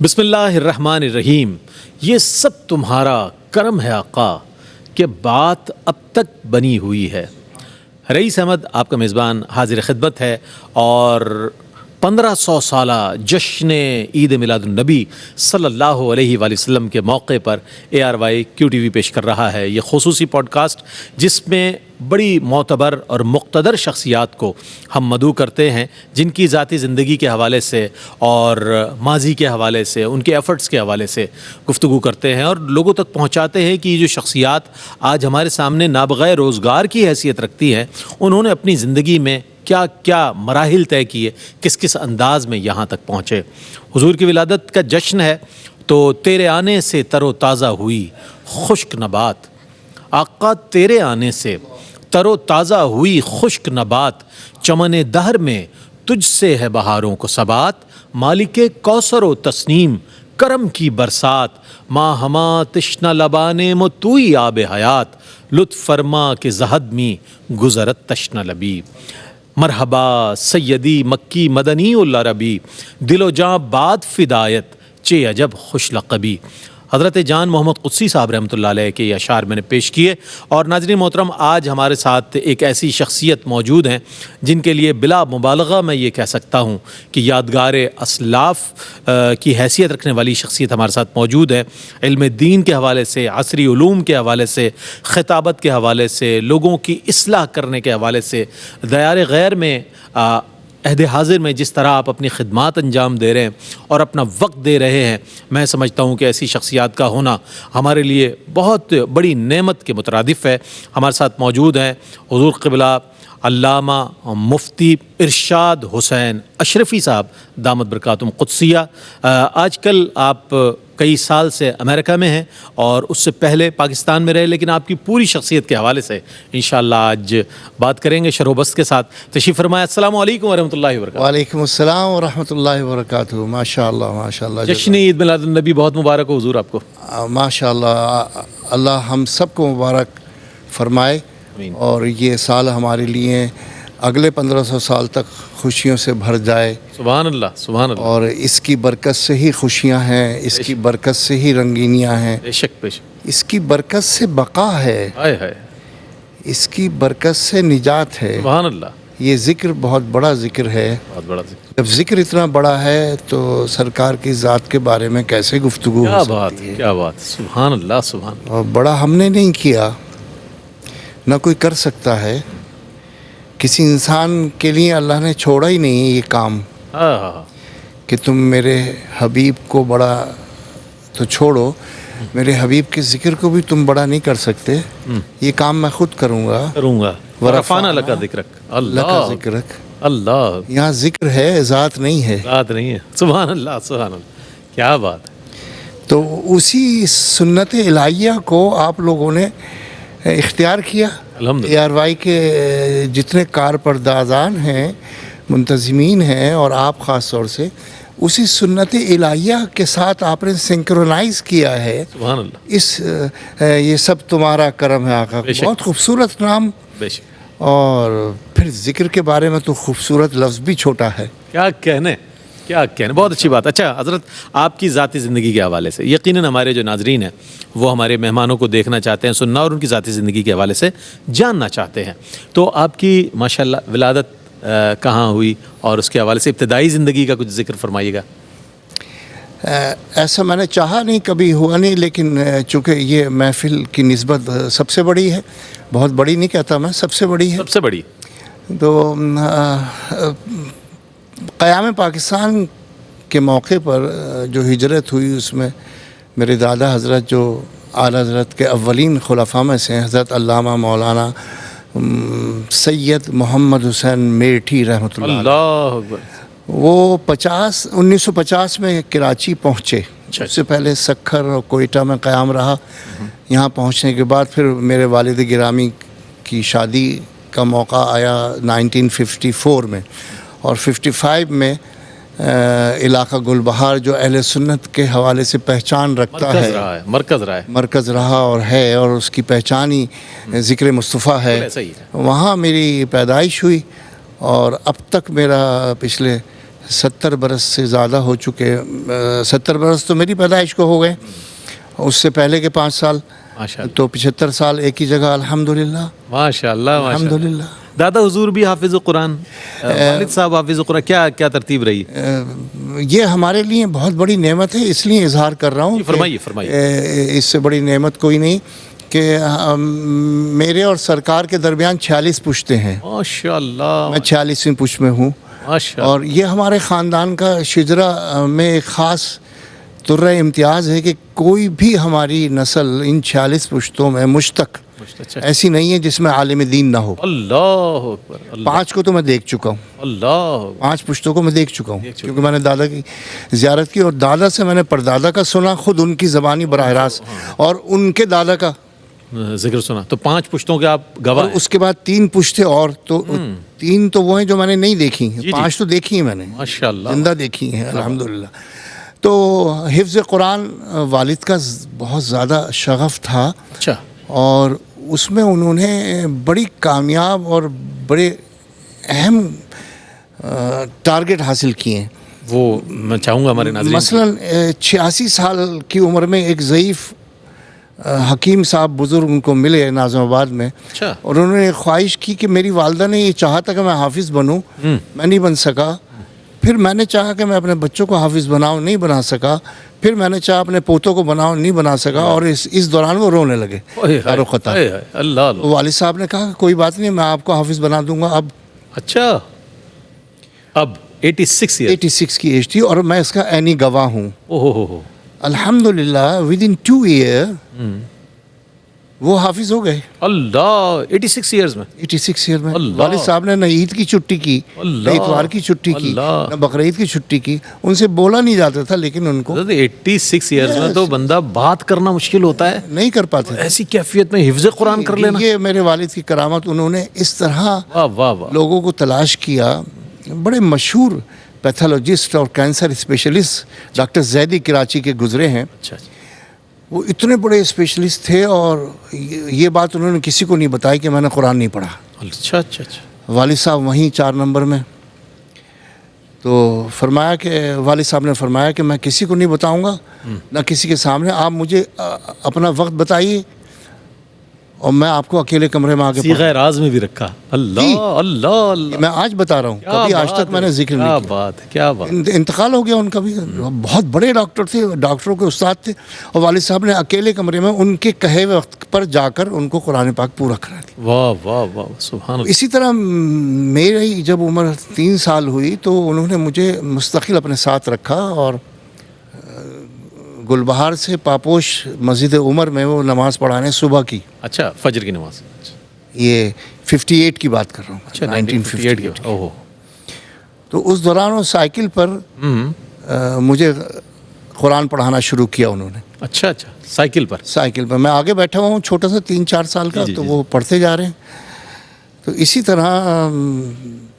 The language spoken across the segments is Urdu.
بسم اللہ الرحمن الرحیم۔ یہ سب تمہارا کرم ہے آقا کہ بات اب تک بنی ہوئی ہے۔ رئیس احمد آپ کا میزبان حاضر خدمت ہے اور 1500 سالہ جشن عید میلاد النبی صلی اللہ علیہ وآلہ وسلم کے موقع پر ARY QTV پیش کر رہا ہے یہ خصوصی پوڈ کاسٹ، جس میں بڑی معتبر اور مقتدر شخصیات کو ہم مدعو کرتے ہیں، جن کی ذاتی زندگی کے حوالے سے اور ماضی کے حوالے سے، ان کے ایفرٹس کے حوالے سے گفتگو کرتے ہیں اور لوگوں تک پہنچاتے ہیں کہ یہ جو شخصیات آج ہمارے سامنے نابغہ روزگار کی حیثیت رکھتی ہیں، انہوں نے اپنی زندگی میں کیا کیا مراحل طے کیے، کس کس انداز میں یہاں تک پہنچے۔ حضور کی ولادت کا جشن ہے تو تیرے آنے سے تر و تازہ ہوئی خشک نبات، آقا تیرے آنے سے تر و تازہ ہوئی خشک نبات، چمن دہر میں تجھ سے ہے بہاروں کو ثبات، مالک کوثر و تسنیم کرم کی برسات، ماں ہما تشنہ لبانے مو توئی آب حیات، لطف فرما کہ زہد می گزرت تشنہ لبی، مرحبا سیدی مکی مدنی اللہ ربی، دل و جاں باد فدایت چے عجب خوش لقبی۔ حضرت جان محمد قدسی صاحب رحمۃ اللہ علیہ کے یہ اشعار میں نے پیش کیے، اور ناظرین محترم آج ہمارے ساتھ ایک ایسی شخصیت موجود ہیں جن کے لیے بلا مبالغہ میں یہ کہہ سکتا ہوں کہ یادگار اسلاف کی حیثیت رکھنے والی شخصیت ہمارے ساتھ موجود ہے۔ علم دین کے حوالے سے، عصری علوم کے حوالے سے، خطابت کے حوالے سے، لوگوں کی اصلاح کرنے کے حوالے سے، دیار غیر میں عہد حاضر میں جس طرح آپ اپنی خدمات انجام دے رہے ہیں اور اپنا وقت دے رہے ہیں، میں سمجھتا ہوں کہ ایسی شخصیات کا ہونا ہمارے لیے بہت بڑی نعمت کے مترادف ہے۔ ہمارے ساتھ موجود ہیں حضور قبلہ علامہ مفتی ارشاد حسین اشرفی صاحب دامت برکاتہم قدسیہ۔ آج کل آپ کئی سال سے امریکہ میں ہیں اور اس سے پہلے پاکستان میں رہے، لیکن آپ کی پوری شخصیت کے حوالے سے انشاءاللہ آج بات کریں گے شرح و بسط کے ساتھ۔ تشریف فرمائے۔ السلام علیکم ورحمۃ اللہ وبرکاتہ۔ وعلیکم السلام ورحمۃ اللہ وبرکاتہ۔ ماشاء اللہ ماشاء اللہ، جشن عید میلاد النبی بہت مبارک ہو حضور آپ کو۔ ماشاء اللہ، اللہ ہم سب کو مبارک فرمائے اور یہ سال ہمارے لیے اگلے 1500 سال تک خوشیوں سے بھر جائے۔ سبحان اللہ سبحان اللہ۔ اور اس کی برکت سے ہی خوشیاں ہیں، اس کی برکت سے ہی رنگینیاں ہیں، بے شک بے شک، اس کی برکت سے بقا ہے، ہائے ہائے، اس کی برکت سے نجات ہے۔ سبحان اللہ، یہ ذکر بہت بڑا ذکر ہے۔ بہت بڑا ذکر۔ جب ذکر اتنا بڑا ہے تو سرکار کی ذات کے بارے میں کیسے گفتگو کیا ہو بات سکتی ہے؟ کیا بات، سبحان اللہ سبحان اللہ۔ اور بڑا ہم نے نہیں کیا، نہ کوئی کر سکتا ہے، کسی انسان کے لیے اللہ نے چھوڑا ہی نہیں یہ کام ہاں ہاں، کہ تم میرے حبیب کو بڑا تو چھوڑو، میرے حبیب کے ذکر کو بھی تم بڑا نہیں کر سکتے، یہ کام میں خود کروں گا۔ کروں گا، ورفعنا لک ذکرک، اللہ کا اللہ ذکر، اللہ، یہاں ذکر ہے، ذات نہیں ہے۔ بات نہیں ہے، سبحان اللہ سبحان اللہ، کیا بات ہے۔ تو اسی سنت الہیہ کو آپ لوگوں نے اختیار کیا۔ الحمدللہ۔ ARY کے جتنے کارپردازان ہیں، منتظمین ہیں، اور آپ خاص طور سے اسی سنت الہیہ کے ساتھ آپ نے سنکرونائز کیا ہے۔ سبحان اللہ، یہ سب تمہارا کرم ہے آقا، بے شک، بہت خوبصورت نام، بے شک، اور پھر ذکر کے بارے میں تو خوبصورت لفظ بھی چھوٹا ہے۔ کیا کہنے، کیا کہنے، بہت اچھی بات۔ اچھا حضرت، آپ کی ذاتی زندگی کے حوالے سے یقیناً ہمارے جو ناظرین ہیں وہ ہمارے مہمانوں کو دیکھنا چاہتے ہیں، سننا، اور ان کی ذاتی زندگی کے حوالے سے جاننا چاہتے ہیں۔ تو آپ کی ماشاءاللہ ولادت کہاں ہوئی اور اس کے حوالے سے ابتدائی زندگی کا کچھ ذکر فرمائیے گا۔ ایسا میں نے چاہا نہیں، کبھی ہوا نہیں، لیکن چونکہ یہ محفل کی نسبت سب سے بڑی ہے، بہت بڑی نہیں کہتا میں، سب سے بڑی ہے، سب سے بڑی، تو قیام پاکستان کے موقع پر جو ہجرت ہوئی اس میں میرے دادا حضرت جو اعلیٰ حضرت کے اولین خلفاء میں سے ہیں، حضرت علامہ مولانا سید محمد حسین میٹھی رحمۃ اللہ علیہ، اللہ اکبر، وہ 1950 میں کراچی پہنچے۔ اس سے پہلے سکھر اور کوئٹہ میں قیام رہا۔ یہاں پہنچنے کے بعد پھر میرے والد گرامی کی شادی کا موقع آیا 1954 میں، اور 55 میں علاقہ گلبہار جو اہل سنت کے حوالے سے پہچان رکھتا ہے، مرکز رہا اور ہے، اور اس کی پہچان ہی ذکر مصطفیٰ ہے، وہاں میری پیدائش ہوئی، اور اب تک میرا پچھلے 70 برس سے زیادہ ہو چکے. 70 برس تو میری پیدائش کو ہو گئے, اس سے پہلے کے 5 سال, ماشاء اللہ تو 75 سال ایک ہی جگہ. الحمدللہ ماشاء اللہ ماشاء اللہ. الحمدللہ. دادا حضور بھی حافظ قرآن, والد صاحب حافظ قرآن, کیا ترتیب رہی؟ یہ ہمارے لیے بہت بڑی نعمت ہے, اس لیے اظہار کر رہا ہوں. فرمائیے. اس سے بڑی نعمت کوئی نہیں کہ میرے اور سرکار کے درمیان 46 پشتیں ہیں. ماشاء اللہ. میں 46ویں پشت میں ہوں, اور یہ ہمارے خاندان کا شجرہ میں ایک خاص ترہ امتیاز ہے کہ کوئی بھی ہماری نسل ان 46 پشتوں میں مشتق ایسی نہیں ہے جس میں عالم دین نہ ہو. اللہ اکبر. 5 کو تو میں دیکھ چکا ہوں, اللہ 5 پشتوں کو میں دیکھ چکا ہوں, کیونکہ میں نے دادا کی زیارت کی, اور دادا سے میں نے پردادا کا سنا, خود ان کی زبانی براہ راست, اور ان کے دادا کا ذکر سنا. تو 5 پشتوں کے آپ گواہ ہیں. اس کے بعد 3 پشتے, اور تو 3 تو وہ ہیں جو میں نے نہیں دیکھی, 5 تو دیکھی ہیں میں نے, ماشاء اللہ زندہ دیکھی ہیں الحمدللہ. تو حفظ قرآن والد کا بہت زیادہ شغف تھا, اچھا, اور اس میں انہوں نے بڑی کامیاب اور بڑے اہم ٹارگٹ حاصل کیے ہیں. وہ میں چاہوں گا ہمارے ناظرین مثلاً 86 سال کی عمر میں ایک ضعیف حکیم صاحب بزرگ ان کو ملے ناظم آباد میں, اچھا, اور انہوں نے خواہش کی کہ میری والدہ نے یہ چاہا تھا کہ میں حافظ بنوں, میں نہیں بن سکا. پھر میں نے چاہا کہ میں اپنے بچوں کو حافظ بناؤں, نہیں بنا سکا. پھر میں نے چاہا اپنے پوتوں کو بناؤں, نہیں بنا سکا. اور اس دوران وہ رونے لگے خطا. اللہ. والد صاحب نے کہا کہ کوئی بات نہیں, میں آپ کو حافظ بنا دوں گا. اب اچھا, اب 86 کی ایج تھی, اور میں اس کا عینی گواہ ہوں. اوہ الحمدللہ ود ان 2 ایئر وہ حافظ ہو گئے. اللہ. 86 ایئرز میں 86 ایئر میں والد صاحب نے نہ عید کی چھٹی کی, نہ اتوار کی چھٹی کی, نہ بقرعید کی چھٹی کی. ان سے بولا نہیں جاتا تھا, لیکن ان کو 86 ایئرز میں تو بندہ بات کرنا مشکل ہوتا ہے, نہیں کر پاتے. ایسی کیفیت میں حفظ قرآن کر لینا, یہ میرے والد کی کرامت. انہوں نے اس طرح واہ واہ واہ. لوگوں کو تلاش کیا. بڑے مشہور پیتھولوجسٹ اور cancer specialist doctor Zaidi Karachi کے گزرے ہیں. اچھا, وہ اتنے بڑے اسپیشلسٹ تھے, اور یہ بات انہوں نے کسی کو نہیں بتائی کہ میں نے قرآن نہیں پڑھا. اچھا اچھا اچھا. والد صاحب وہیں 4 نمبر میں. تو فرمایا کہ والد صاحب نے فرمایا کہ میں کسی کو نہیں بتاؤں گا, نہ کسی کے سامنے. آپ مجھے اپنا وقت بتائیے, اور میں آپ کو اکیلے کمرے میں آگے صیغہ راز میں بھی رکھا. اللہ اللہ اللہ. میں آج بتا رہا ہوں, کبھی آج تک میں نے ذکر نہیں کیا. بات ہے, کیا بات. انتقال ہو گیا ان کا بھی. بہت بڑے ڈاکٹر تھے, ڈاکٹروں کے استاد تھے, اور والد صاحب نے اکیلے کمرے میں ان کے کہے وقت پر جا کر ان کو قرآن پاک پورا کرا دیا. واہ واہ واہ, سبحان اللہ. اسی طرح میری جب عمر 3 سال ہوئی تو انہوں نے مجھے مستقل اپنے ساتھ رکھا, اور گلبہار سے پاپوش مسجد عمر میں وہ نماز پڑھانے صبح کی. اچھا, فجر کی نماز. یہ 58 کی بات کر رہا ہوں. اچھا, 1958 کی. اوہ. تو اس دوران وہ سائیکل پر مجھے قرآن پڑھانا شروع کیا انہوں نے. اچھا اچھا, سائیکل پر میں آگے بیٹھا ہوا ہوں, چھوٹا سا 3-4 سال کا. تو وہ پڑھتے جا رہے ہیں. تو اسی طرح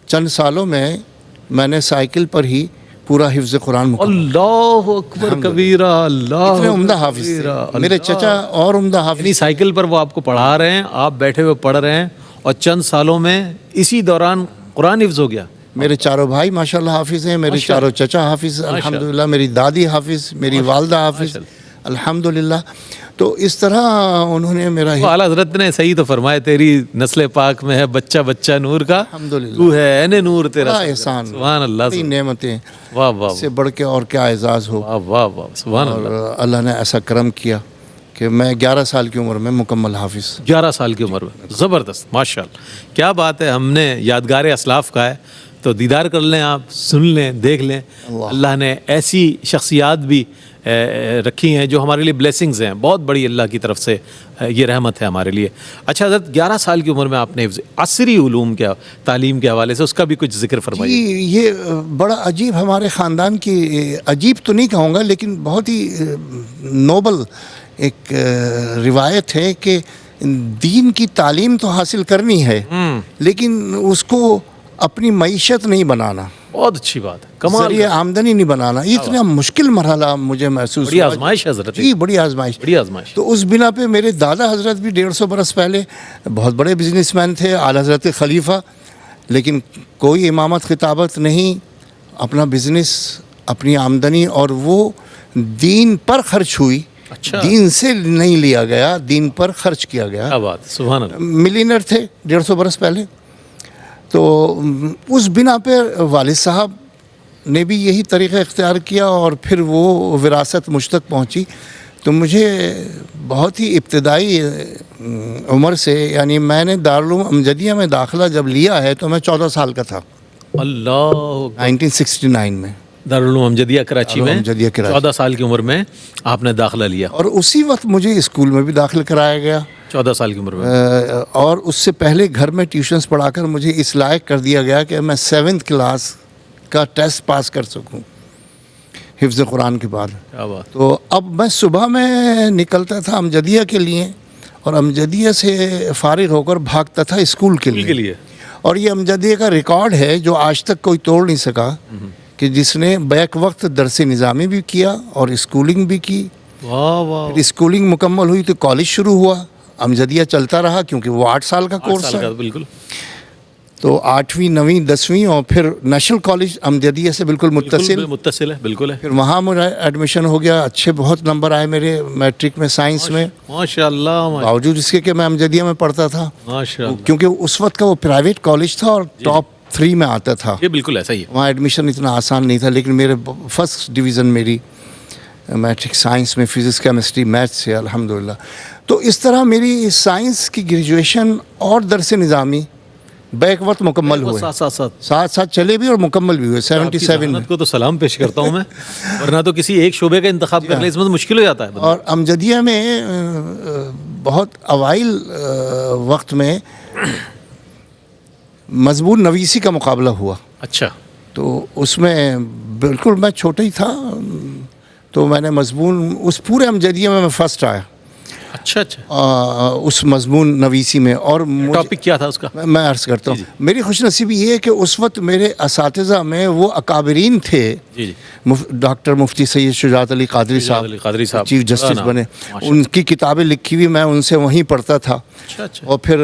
چند سالوں میں نے سائیکل پر ہی پورا حفظ قرآن مکمل. اللہ اکبر کبیرہ. اللہ, اتنے عمدہ حافظ تھے میرے چچا, اور عمدہ حافظ. سائیکل پر وہ آپ کو پڑھا رہے ہیں, آپ بیٹھے ہوئے پڑھ رہے ہیں, اور چند سالوں میں اسی دوران قرآن حفظ ہو گیا. میرے 4 بھائی ماشاءاللہ حافظ ہیں, میرے 4 چچا حافظ الحمدللہ, میری دادی حافظ, میری والدہ حافظ الحمدللہ. تو اس طرح انہوں نے میرا اعلیٰ حضرت نے صحیح تو فرمایا, تیری نسل پاک میں ہے بچہ بچہ نور کا, الحمدللہ تو ہے عین نور تیرا احسان. سبحان اللہ. نعمتیں واہ واہ سے بڑھ کے اور کیا اعزاز ہو. واہ واہ واہ, سبحان اللہ. اور اللہ نے ایسا کرم کیا کہ میں 11 سال کی عمر میں مکمل حافظ. 11 سال کی عمر میں, زبردست, ماشاء اللہ. کیا بات ہے. ہم نے یادگار اسلاف کا ہے, تو دیدار کر لیں, آپ سن لیں, دیکھ لیں. اللہ نے ایسی شخصیات بھی رکھی ہیں جو ہمارے لیے بلیسنگز ہیں, بہت بڑی اللہ کی طرف سے یہ رحمت ہے ہمارے لیے. اچھا حضرت, 11 سال کی عمر میں آپ نے عصری علوم کے تعلیم کے حوالے سے اس کا بھی کچھ ذکر فرمائیے. یہ بڑا عجیب ہمارے خاندان کی, عجیب تو نہیں کہوں گا, لیکن بہت ہی نوبل ایک روایت ہے کہ دین کی تعلیم تو حاصل کرنی ہے, لیکن اس کو اپنی معیشت نہیں بنانا. بہت اچھی بات ہے, کمال, ذریعہ آمدنی نہیں بنانا. یہ اتنا مشکل مرحلہ مجھے محسوس بڑی آزمائش حضرت. جی, بڑی آزمائش. تو اس بنا پہ میرے دادا حضرت بھی 150 برس پہلے بہت بڑے بزنس مین تھے, اعلیٰ حضرت خلیفہ, لیکن کوئی امامت خطابت نہیں, اپنا بزنس، اپنی آمدنی، اور وہ دین پر خرچ ہوئی. اچھا. دین سے نہیں لیا گیا، دین پر خرچ کیا گیا. کیا بات، سبحان اللہ. ملینر تھے 150 برس پہلے. تو اس بنا پہ والد صاحب نے بھی یہی طریقہ اختیار کیا اور پھر وہ وراثت مجھ تک پہنچی. تو مجھے بہت ہی ابتدائی عمر سے، یعنی میں نے دارالعلوم امجدیہ میں داخلہ جب لیا ہے تو میں 14 سال کا تھا. اللہ. 1969 میں دارالعلوم امجدیہ کراچی میں دارالعلوم امجدیہ کراچی. 14 سال کی عمر میں آپ نے داخلہ لیا. اور اسی وقت مجھے اسکول میں بھی داخل کرایا گیا. 14 سال کی عمر میں. اور اس سے پہلے گھر میں ٹیوشنز پڑھا کر مجھے اس لائق کر دیا گیا کہ میں 7th کلاس کا ٹیسٹ پاس کر سکوں حفظ قرآن کے بعد. کیا بات. تو اب میں صبح میں نکلتا تھا امجدیہ کے لیے اور امجدیہ سے فارغ ہو کر بھاگتا تھا اسکول کے لیے. اور یہ امجدیہ کا ریکارڈ ہے جو آج تک کوئی توڑ نہیں سکا کہ جس نے بیک وقت درس نظامی بھی کیا اور اسکولنگ بھی کی. واہ واہ. پھر اسکولنگ مکمل ہوئی تو کالج شروع ہوا. امجدیہ چلتا رہا کیونکہ وہ 8 سال کا کورس ہے. بالکل. تو 8ویں 9ویں 10ویں اور پھر نیشنل کالج امجدیہ سے بالکل متصل ہے. بالکل ہے. پھر وہاں میرا ایڈمیشن ہو گیا. اچھے بہت نمبر آئے میرے میٹرک میں سائنس میں، ماشاء اللہ. باوجود اس کے کہ میں امجدیہ میں پڑھتا تھا، ماشاء اللہ. کیونکہ اس وقت کا وہ پرائیویٹ کالج تھا اور ٹاپ 3 میں آتا تھا. یہ بالکل ایسا ہی ہے. وہاں ایڈمیشن اتنا آسان نہیں تھا، لیکن میرے فرسٹ ڈویژن میری میٹرک سائنس میں، فزکس کیمسٹری میتھس سے الحمدللہ. تو اس طرح میری سائنس کی گریجویشن اور درس نظامی بیک وقت مکمل ہوئے. ساتھ ساتھ چلے بھی اور مکمل بھی ہوئے. 77 میں کو تو سلام پیش کرتا ہوں میں، ورنہ تو کسی ایک شعبے کا انتخاب کرنے اس میں تو مشکل ہو جاتا ہے. اور امجدیہ میں بہت اوائل وقت میں مضمون نویسی کا مقابلہ ہوا. اچھا. تو اس میں بالکل میں چھوٹا ہی تھا، تو میں نے مضمون اس پورے امجدیہ میں فرسٹ آیا. اچھا اچھا. اس مضمون نویسی میں. اور ٹاپک کیا تھا اس کا؟ میں عرض کرتا ہوں. میری خوش نصیبی یہ ہے کہ اس وقت میرے اساتذہ میں وہ اکابرین تھے. ڈاکٹر مفتی سید شجاعت علی قادری صاحب چیف جسٹس بنے. ان کی کتابیں لکھی ہوئی میں ان سے وہیں پڑھتا تھا. اور پھر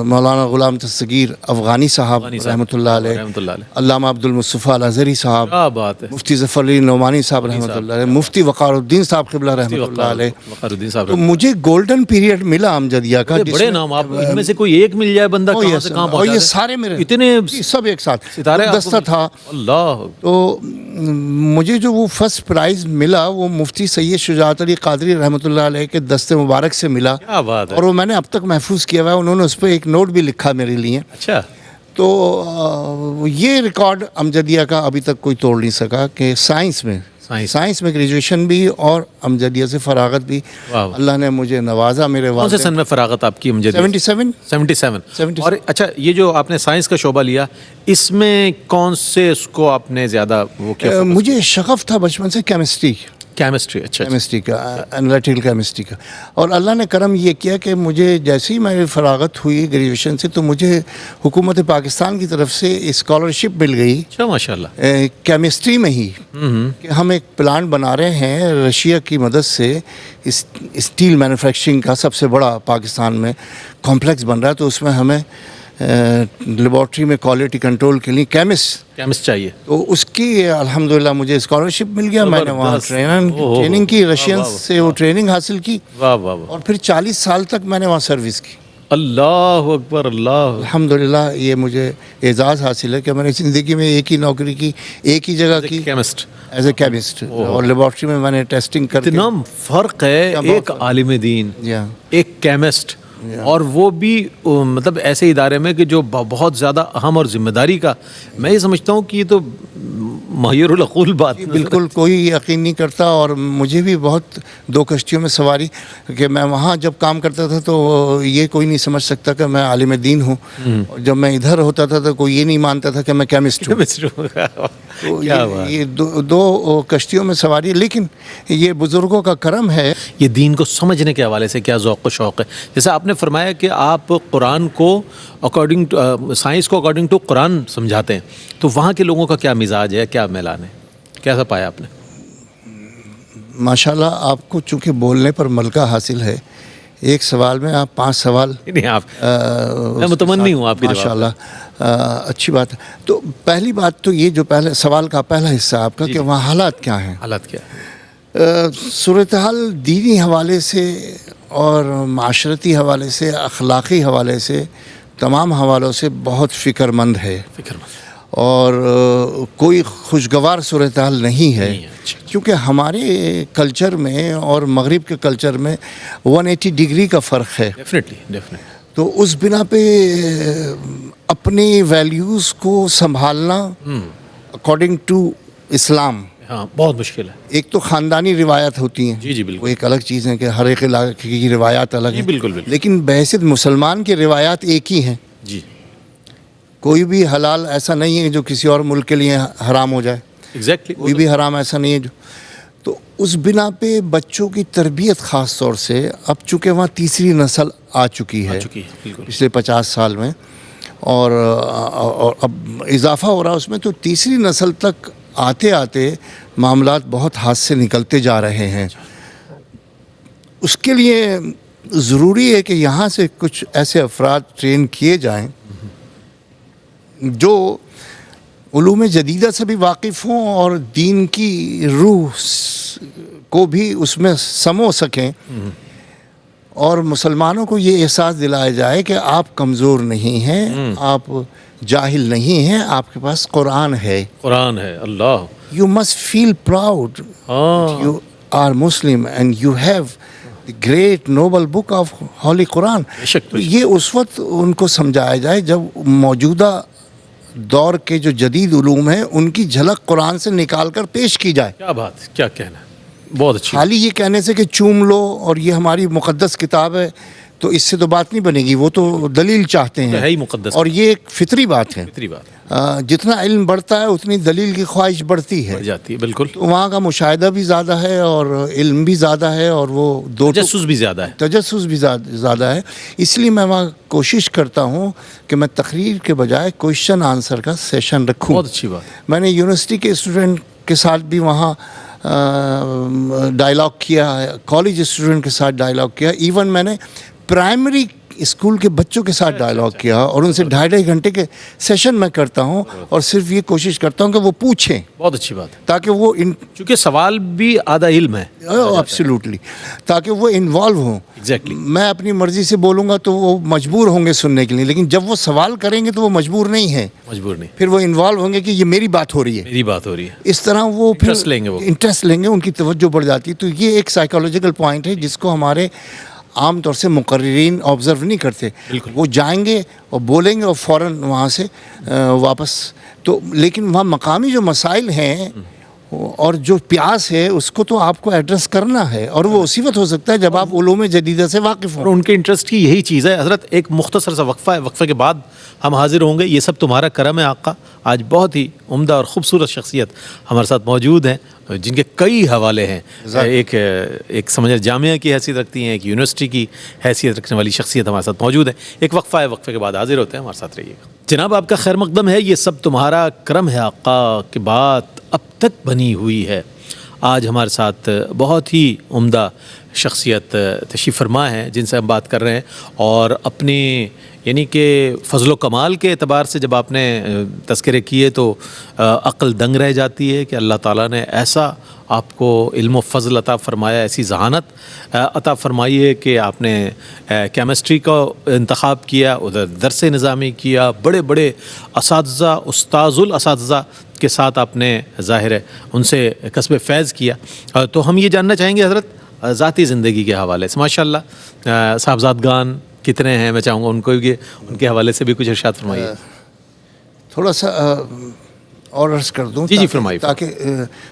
مولانا غلام دستگیر افغانی صاحب رحمۃ اللہ علیہ، علامہ عبد المصطفیٰ الازہری صاحب، مفتی ظفر علی نعمانی صاحب رحمۃ اللہ علیہ، مفتی وقار الدین صاحب قبلہ رحمۃ اللہ علیہ. تو مجھے گولڈن پیریڈ ملا امجدیہ کا. بڑے نام. آپ ان میں سے کوئی ایک مل جائے بندہ کہاں سے کہاں پہنچا. اور یہ سارے میرے اتنے سب ایک ساتھ ستارے دستہ تھا. اللہ. تو مجھے جو وہ فرسٹ پرائز ملا وہ مفتی سید شجاعت علی قادری رحمۃ اللہ علیہ کے دست مبارک سے ملا. کیا بات ہے. اور وہ میں نے اب تک محفوظ کیا ہوا ہے. انہوں نے اس پہ ایک نوٹ بھی لکھا میرے لیے. اچھا. تو یہ ریکارڈ امجدیہ کا ابھی تک کوئی توڑ نہیں سکا کہ سائنس میں گریجویشن بھی اور امجدیہ سے فراغت بھی اللہ نے مجھے نوازا. میرے کون سے سن میں فراغت آپ کی امجدیہ؟ 77. اور اچھا، یہ جو آپ نے سائنس کا شعبہ لیا، اس میں کون سے اس کو آپ نے زیادہ وہ کیا؟ مجھے شغف تھا بچپن سے کیمسٹری. اچھا. کیمسٹری کا، انالیٹیکل کیمسٹری کا. اور اللہ نے کرم یہ کیا کہ مجھے جیسے ہی میری فراغت ہوئی گریجویشن سے تو مجھے حکومت پاکستان کی طرف سے اسکالرشپ مل گئی. اچھا ماشاء اللہ. کیمسٹری میں ہی کہ ہم ایک پلانٹ بنا رہے ہیں رشیا کی مدد سے، اسٹیل مینوفیکچرنگ کا سب سے بڑا پاکستان میں کمپلیکس بن رہا ہے. تو اس میں ہمیں لیبارٹری میں کوالٹی کنٹرول کے لیے کیمسٹ چاہیے. تو اس کی الحمدللہ مجھے اسکالرشپ مل گیا. میں نے وہاں ٹریننگ کی، رشین سے وہ ٹریننگ حاصل کی. اور پھر 40 سال تک میں نے وہاں سروس کی. اللہ اکبر. اللہ. الحمدللہ یہ مجھے اعزاز حاصل ہے کہ میں نے زندگی میں ایک ہی نوکری کی، ایک ہی جگہ کی، کیمسٹ ایز اے کیمسٹ. اور لیبارٹری میں نے ٹیسٹنگ کر کے. اتنا فرق ہے ایک عالم دین، ایک کیمسٹ، اور وہ بھی مطلب ایسے ادارے میں کہ جو بہت زیادہ اہم اور ذمہ داری کا. میں یہ سمجھتا ہوں کہ یہ تو محیر العقول بات. بالکل کوئی یقین نہیں کرتا. اور مجھے بھی بہت 2 کشتیوں میں سواری کہ میں وہاں جب کام کرتا تھا تو یہ کوئی نہیں سمجھ سکتا کہ میں عالم دین ہوں. اور جب میں ادھر ہوتا تھا تو کوئی یہ نہیں مانتا تھا کہ میں کیمسٹ ہوں. تو یہ 2 کشتیوں میں سواری. لیکن یہ بزرگوں کا کرم ہے. یہ دین کو سمجھنے کے حوالے سے کیا ذوق و شوق ہے. جیسے آپ نے فرمایا کہ آپ قرآن کو سائنس کو اکارڈنگ ٹو قرآن سمجھاتے ہیں، تو وہاں کے لوگوں کا کیا مزاج ہے، کیا میلان ہے، کیسا پایا آپ نے؟ ماشاءاللہ آپ کو چونکہ بولنے پر ملکہ حاصل ہے، ایک سوال میں آپ 5 سوال. نہیں، آپ میں متمنی ہوں آپ کی. ماشاءاللہ اچھی بات ہے. تو پہلی بات تو یہ جو پہلے سوال کا پہلا حصہ آپ کا کہ وہاں حالات کیا ہیں. حالات کیا صورتحال دینی حوالے سے اور معاشرتی حوالے سے, اخلاقی حوالے سے, تمام حوالوں سے بہت فکر مند ہے, اور کوئی خوشگوار صورتحال نہیں ہے, کیونکہ ہمارے کلچر میں اور مغرب کے کلچر میں 180 ڈگری کا فرق ہے. ڈیفینیٹلی. تو اس بنا پہ اپنی ویلیوز کو سنبھالنا اکارڈنگ ٹو اسلام ہاں بہت مشکل ہے. ایک تو خاندانی روایت ہوتی ہیں, جی وہ بالکل. ایک الگ چیز ہے کہ ہر ایک علاقے کی روایات الگ ہیں, بالکل. لیکن بحیثیت مسلمان کی روایات ایک ہی ہیں. جی کوئی بھی حلال ایسا نہیں ہے جو کسی اور ملک کے لیے حرام ہو جائے. ایگزیکٹلی. کوئی بھی حرام ایسا نہیں ہے جو. تو اس بنا پہ بچوں کی تربیت خاص طور سے, اب چونکہ وہاں تیسری نسل آ چکی ہے پچھلے 50 سال میں, اور اب اضافہ ہو رہا ہے اس میں, تو تیسری نسل تک آتے آتے معاملات بہت ہاتھ سے نکلتے جا رہے ہیں. اس کے لیے ضروری ہے کہ یہاں سے کچھ ایسے افراد ٹرین کیے جائیں جو علوم جدیدہ سے بھی واقف ہوں اور دین کی روح کو بھی اس میں سمو سکیں, اور مسلمانوں کو یہ احساس دلایا جائے کہ آپ کمزور نہیں ہیں, آپ جاہل نہیں ہیں, آپ کے پاس قرآن ہے. اللہ. You must feel proud. You are Muslim and you have the great noble book of Holy Quran. یہ اس وقت ان کو سمجھایا جائے جب موجودہ دور کے جو جدید علوم ہیں ان کی جھلک قرآن سے نکال کر پیش کی جائے. کیا بات, کیا کہنا, بہت اچھی. خالی یہ کہنے سے کہ چوم لو اور یہ ہماری مقدس کتاب ہے تو اس سے تو بات نہیں بنے گی, وہ تو دلیل چاہتے ہیں, ہے ہی مقدس, اور یہ ایک فطری بات ہے. فطری بات ہے. جتنا علم بڑھتا ہے اتنی دلیل کی خواہش بڑھتی ہے, بڑھ جاتی ہے. بالکل. تو وہاں کا مشاہدہ بھی زیادہ ہے اور علم بھی زیادہ ہے, اور وہ تجسس بھی زیادہ ہے. تجسس بھی زیادہ ہے. اس لیے میں وہاں کوشش کرتا ہوں کہ میں تقریر کے بجائے کوشچن آنسر کا سیشن رکھوں. بہت اچھی بات. میں نے یونیورسٹی کے اسٹوڈنٹ کے ساتھ بھی وہاں ڈائلاگ کیا, کالج اسٹوڈنٹ کے ساتھ ڈائلاگ کیا, ایون میں نے پرائمری اسکول کے بچوں کے ساتھ ڈائلاگ کیا, اور ان سے 2.5 گھنٹے کے سیشن میں کرتا ہوں, اور صرف یہ کوشش کرتا ہوں کہ وہ پوچھیں. بہت اچھی بات ہے. تاکہ وہ چونکہ سوال بھی آدھا علم ہے. ایبسلیوٹلی. تاکہ وہ انوالو ہوں. ایگزیکٹلی. میں اپنی مرضی سے بولوں گا تو وہ مجبور ہوں گے سننے کے لیے, لیکن جب وہ سوال کریں گے تو وہ مجبور نہیں ہیں. پھر وہ انوالو ہوں گے کہ یہ میری بات ہو رہی ہے. اس طرح وہ پھر انٹرسٹ لیں گے, ان کی توجہ بڑھ جاتی ہے. تو یہ ایک سائیکالوجیکل پوائنٹ ہے جس کو ہمارے عام طور سے مقررین آبزرو نہیں کرتے. وہ جائیں گے اور بولیں گے اور فوراً وہاں سے واپس. تو لیکن وہاں مقامی جو مسائل ہیں اور جو پیاس ہے اس کو تو آپ کو ایڈریس کرنا ہے, اور وہ اسی وقت ہو سکتا ہے جب آپ علوم جدیدہ سے واقف ہوں. اور ان کے انٹرسٹ کی یہی چیز ہے. حضرت ایک مختصر سا وقفہ ہے, وقفے کے بعد ہم حاضر ہوں گے. یہ سب تمہارا کرم ہے آقا. آج بہت ہی عمدہ اور خوبصورت شخصیت ہمارے ساتھ موجود ہیں جن کے کئی حوالے ہیں. ایک سمجھے جامعہ کی حیثیت رکھتی ہیں, ایک یونیورسٹی کی حیثیت رکھنے والی شخصیت ہمارے ساتھ موجود ہے. ایک وقفہ ہے, وقفے کے بعد حاضر ہوتے ہیں, ہمارے ساتھ رہیے گا. جناب آپ کا خیر مقدم ہے. یہ سب تمہارا کرم ہے آقا کی بات اب تک بنی ہوئی ہے. آج ہمارے ساتھ بہت ہی عمدہ شخصیت تشریف فرما ہے جن سے ہم بات کر رہے ہیں, اور اپنے یعنی کہ فضل و کمال کے اعتبار سے جب آپ نے تذکرے کیے تو عقل دنگ رہ جاتی ہے کہ اللہ تعالیٰ نے ایسا آپ کو علم و فضل عطا فرمایا, ایسی ذہانت عطا فرمائی ہے کہ آپ نے کیمسٹری کا انتخاب کیا, ادھر درس نظامی کیا, بڑے بڑے اساتذہ استاذ الاساتذہ کے ساتھ آپ نے ظاہر ہے ان سے کسب فیض کیا. تو ہم یہ جاننا چاہیں گے حضرت ذاتی زندگی کے حوالے سے, ماشاء اللہ صاحبزادگان کتنے ہیں, میں چاہوں گا ان کو بھی ان کے حوالے سے بھی کچھ ارشاد فرمائیے. تھوڑا سا اور عرض کر دوں. جی فرمائیے. تاکہ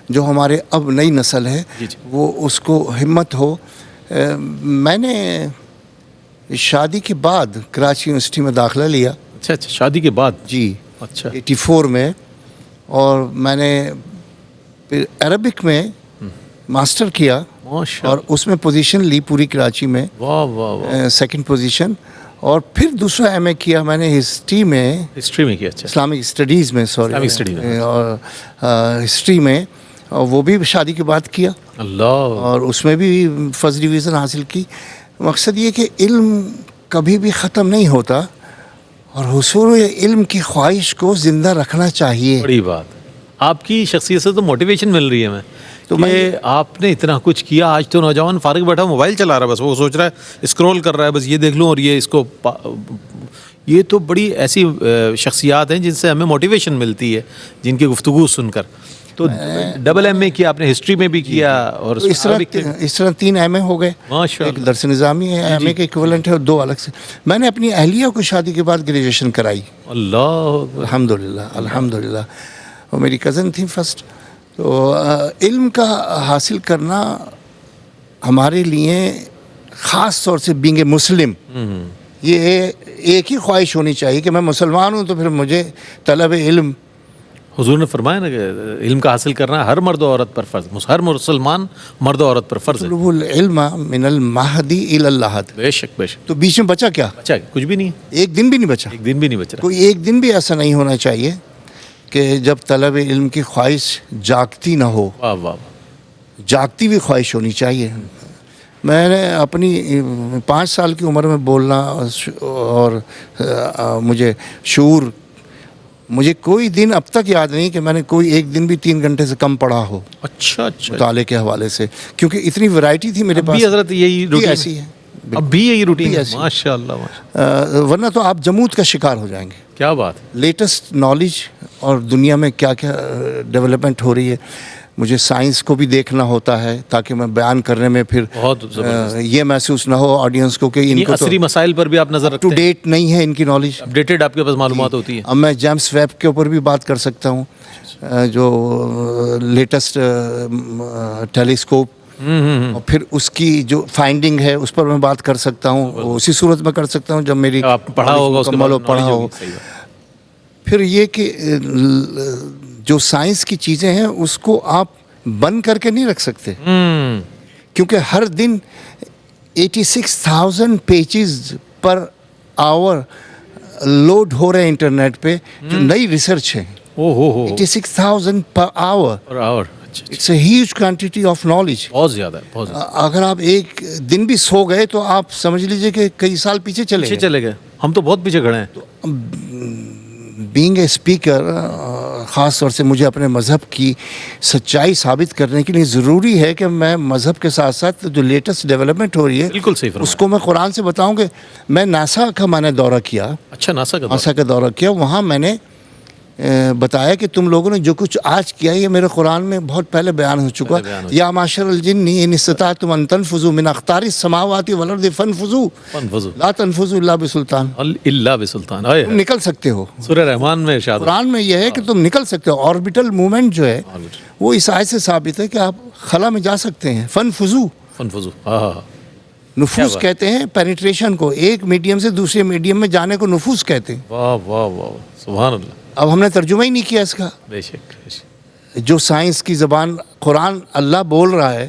جو ہمارے اب نئی نسل ہے وہ اس کو ہمت ہو. میں نے شادی کے بعد کراچی یونیورسٹی میں داخلہ لیا. اچھا شادی کے بعد. جی. اچھا 84 میں, اور میں نے پھر عربک میں ماسٹر کیا, اور اس میں پوزیشن لی پوری کراچی میں. واہ واہ واہ. Second position. اور پھر دوسرا ایم اے کیا میں نے ہسٹری میں کیا. اچھا اسلامک اسٹڈیز میں, اور ہسٹری میں, اور وہ بھی شادی کے بعد کیا. اللہ. اور اس میں بھی فرسٹ ڈویژن حاصل کی. مقصد یہ کہ علم کبھی بھی ختم نہیں ہوتا, اور حصول علم کی خواہش کو زندہ رکھنا چاہیے. بڑی بات. آپ کی شخصیت سے تو موٹیویشن مل رہی ہے میں تو کہ آپ نے اتنا کچھ کیا. آج تو نوجوان فارغ بیٹھا موبائل چلا رہا ہے، بس وہ سوچ رہا ہے اسکرول کر رہا ہے، بس یہ دیکھ لوں اور یہ اس کو یہ تو بڑی ایسی شخصیات ہیں جن سے ہمیں موٹیویشن ملتی ہے، جن کی گفتگو سن کر. تو ڈبل ایم اے کیا آپ نے، ہسٹری میں بھی کیا اور تو اس طرح 3 ایم اے ہو گئے. ماشاء ایک درس نظامی ہے ایم اے کے ایکویولنٹ ہے اور 2 الگ سے. میں نے اپنی اہلیہ کو شادی کے بعد گریجویشن کرائی. اللہ الحمدللہ. وہ میری کزن تھی فرسٹ. تو علم کا حاصل کرنا ہمارے لیے خاص طور سے بینگ اے مسلم یہ ایک ہی خواہش ہونی چاہیے کہ میں مسلمان ہوں تو پھر مجھے طلب علم. حضور نے فرمایا نا کہ علم کا حاصل کرنا ہر مرد و عورت پر فرض، ہر مسلمان مرد و عورت پر فرض ہے. طلب العلم من المہدی الی اللحد. بے شک بے شک. تو بیچ میں بچا کیا؟ بچا کچھ بھی نہیں، ایک دن بھی نہیں بچا. ایک دن بھی نہیں بچ رہا. کوئی ایک دن بھی ایسا نہیں ہونا چاہیے کہ جب طلب علم کی خواہش جاگتی نہ ہو. واہ واہ. جاگتی ہوئی خواہش ہونی چاہیے. میں نے اپنی 5 سال کی عمر میں بولنا اور مجھے شعور، مجھے کوئی دن اب تک یاد نہیں کہ میں نے کوئی ایک دن بھی 3 گھنٹے سے کم پڑھا ہو اچھا اچھا. مطالعے کے حوالے سے، کیونکہ اتنی ورائٹی تھی میرے پاس. بھی حضرت یہی روٹین ایسی ہے اب بھی یہی روٹین ہے. ایسی. ماشاء اللہ. ورنہ تو آپ جمود کا شکار ہو جائیں گے. کیا بات. لیٹسٹ نالج اور دنیا میں کیا کیا ڈیولپمنٹ ہو رہی ہے، مجھے سائنس کو بھی دیکھنا ہوتا ہے تاکہ میں بیان کرنے میں پھر بہت زبردست. یہ محسوس نہ ہو آڈینس کو کہ ان کو عصری مسائل پر بھی آپ نظر رکھتے ٹو ہیں، ڈیٹ نہیں ہے ان کی نالج. اپڈیٹڈ آپ کے پاس معلومات ہوتی ہیں. اب میں جیمس ویب کے اوپر بھی بات کر سکتا ہوں، جو لیٹسٹ ٹیلیسکوپ، اور پھر اس کی جو فائنڈنگ ہے اس پر میں بات کر سکتا ہوں. اسی صورت میں کر سکتا ہوں جب میری آپ پڑھا ہوگا اس کے مکمل ہو، بعد پڑھا knowledge ہو. ہوگی. صحیح بات. پھر یہ کہ جو سائنس کی چیزیں ہیں اس کو آپ بند کر کے نہیں رکھ سکتے، کیونکہ ہر دن 86,000 پیجز پر آور لوڈ ہو رہے ہیں انٹرنیٹ پہ جو نئی ریسرچ ہے. 86,000 per hour. It's a huge quantity of knowledge. بہت زیادہ ہے، بہت زیادہ. اگر آپ ایک دن بھی سو گئے تو آپ سمجھ لیجئے کہ کئی سال پیچھے چلے گئے. ہم تو بہت پیچھے کھڑے ہیں. بینگ اے اسپیکر، خاص طور سے مجھے اپنے مذہب کی سچائی ثابت کرنے کے لیے ضروری ہے کہ میں مذہب کے ساتھ ساتھ جو لیٹسٹ ڈیولپمنٹ ہو رہی ہے بالکل صحیح فرمایا. اس کو میں قرآن سے بتاؤں. کہ میں ناسا کا میں نے دورہ کیا. اچھا. ناسا کا دورہ کیا. وہاں میں نے بتایا کہ تم لوگوں نے جو کچھ آج کیا یہ میرے قرآن میں بہت پہلے بیان ہو چکا. یا معاشر الجن ان استطعتم ان تنفذوا من اقطار السماوات والارض فانفذوا لا تنفذوا الا بسلطان. تم نکل سکتے ہو. سورہ رحمان میں ارشاد قرآن میں یہ ہے کہ تم نکل سکتے ہو. آربیٹل موومنٹ جو ہے وہ اس آیت سے ثابت ہے کہ آپ خلا میں جا سکتے ہیں. فانفذوا نفوذ کہتے ہیں پینیٹریشن کو، ایک میڈیم سے دوسرے میڈیم میں جانے کو نفوذ کہتے ہیں. واہ واہ واہ سبحان اللہ. اب ہم نے ترجمہ ہی نہیں کیا اس کا. بے شک. جو سائنس کی زبان قرآن اللہ بول رہا ہے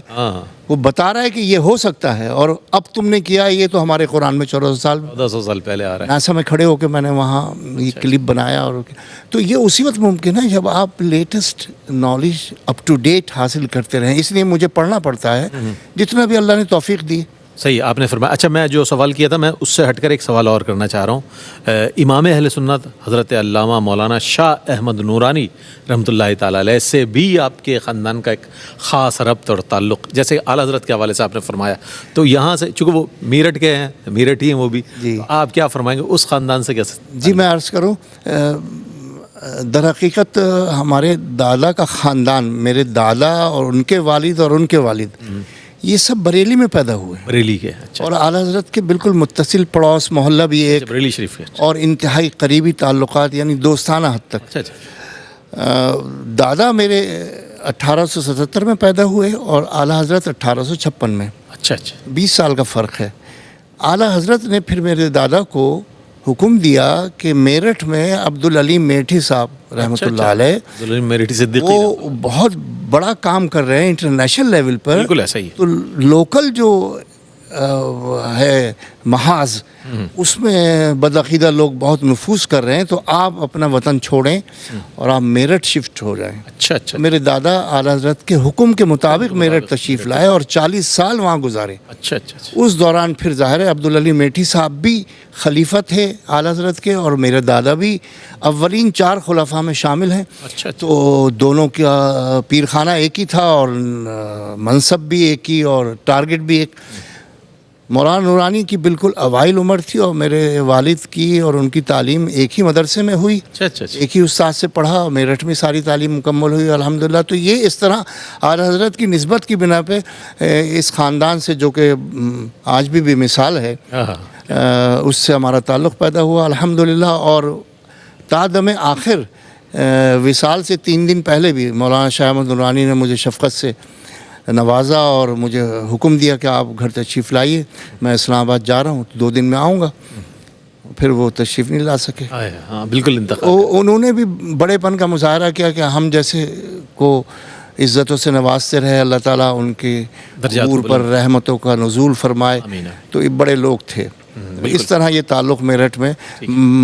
وہ بتا رہا ہے کہ یہ ہو سکتا ہے، اور اب تم نے کیا یہ تو ہمارے قرآن میں 1400 سال پہلے آ رہا ہے. ناسا میں کھڑے ہو کے میں نے وہاں یہ کلپ بنایا. اور تو یہ اسی وقت ممکن ہے جب آپ latest knowledge up to date حاصل کرتے رہیں. اس لیے مجھے پڑھنا پڑتا ہے جتنا بھی اللہ نے توفیق دی. صحیح آپ نے فرمایا. اچھا میں جو سوال کیا تھا میں اس سے ہٹ کر ایک سوال اور کرنا چاہ رہا ہوں. امام اہل سنت حضرت علامہ مولانا شاہ احمد نورانی رحمۃ اللہ تعالیٰ علیہ سے بھی آپ کے خاندان کا ایک خاص ربط اور تعلق، جیسے اعلیٰ حضرت کے حوالے سے آپ نے فرمایا، تو یہاں سے چونکہ وہ میرٹھ کے ہیں، میرٹھ ہی ہیں وہ بھی، آپ کیا فرمائیں گے اس خاندان سے کیسے؟ جی میں عرض کروں، در حقیقت ہمارے دادا کا خاندان، میرے دادا اور ان کے والد اور ان کے والد، یہ سب بریلی میں پیدا ہوئے. بریلی کے. اچھا. اور اعلیٰ حضرت کے بالکل متصل پڑوس محلہ بھی ایک، بریلی شریف کے. اور انتہائی قریبی تعلقات یعنی دوستانہ حد تک. اچھا. دادا میرے 1877 میں پیدا ہوئے اور اعلیٰ حضرت 1856 میں. اچھا. 20 سال کا فرق ہے. اعلیٰ حضرت نے پھر میرے دادا کو حکم دیا کہ میرٹھ میں عبدالعلیم میرٹھی صاحب رحمۃ اللہ علیہ، میرٹھی صدیقی، وہ بہت بڑا کام کر رہے ہیں انٹرنیشنل لیول پر. بالکل ایسا ہی. تو لوکل جو ہے محاذ، اس میں بدعقیدہ لوگ بہت نفوذ کر رہے ہیں، تو آپ اپنا وطن چھوڑیں اور آپ میرٹھ شفٹ ہو جائیں۔ اچھا اچھا میرے دادا اعلیٰ حضرت کے حکم کے مطابق میرٹھ تشریف لائے اور 40 سال وہاں گزارے۔ اچھا اچھا اچھا اس دوران پھر ظاہر ہے عبدالعلی میٹھی صاحب بھی خلیفہ تھے اعلیٰ حضرت کے، اور میرے دادا بھی اولین 4 خلفاء میں شامل ہیں۔ اچھا اچھا تو دونوں کا پیر خانہ ایک ہی تھا اور منصب بھی ایک ہی اور ٹارگٹ بھی ایک۔ مولانا نورانی کی بالکل اوائل عمر تھی، اور میرے والد کی اور ان کی تعلیم ایک ہی مدرسے میں ہوئی، اچھا اچھا اچھا ایک ہی استاد سے پڑھا، میرٹھ میں ساری تعلیم مکمل ہوئی الحمدللہ۔ تو یہ اس طرح اعلیٰ حضرت کی نسبت کی بنا پہ اس خاندان سے، جو کہ آج بھی بے مثال ہے، اس سے ہمارا تعلق پیدا ہوا الحمدللہ۔ اور تا دم آخر وصال سے 3 دن پہلے بھی مولانا شاہ احمد نورانی نے مجھے شفقت سے نوازا اور مجھے حکم دیا کہ آپ گھر تشریف لائیے، میں اسلام آباد جا رہا ہوں، 2 دن میں آؤں گا۔ پھر وہ تشریف نہیں لا سکے۔ ہاں بالکل انتقال۔ انہوں نے بھی بڑے پن کا مظاہرہ کیا کہ ہم جیسے کو عزتوں سے نوازتے رہے، اللہ تعالیٰ ان کے درجات عبور پر رحمتوں کا نزول فرمائے۔ آمین۔ تو یہ بڑے لوگ تھے۔ اس طرح یہ تعلق میرٹھ میں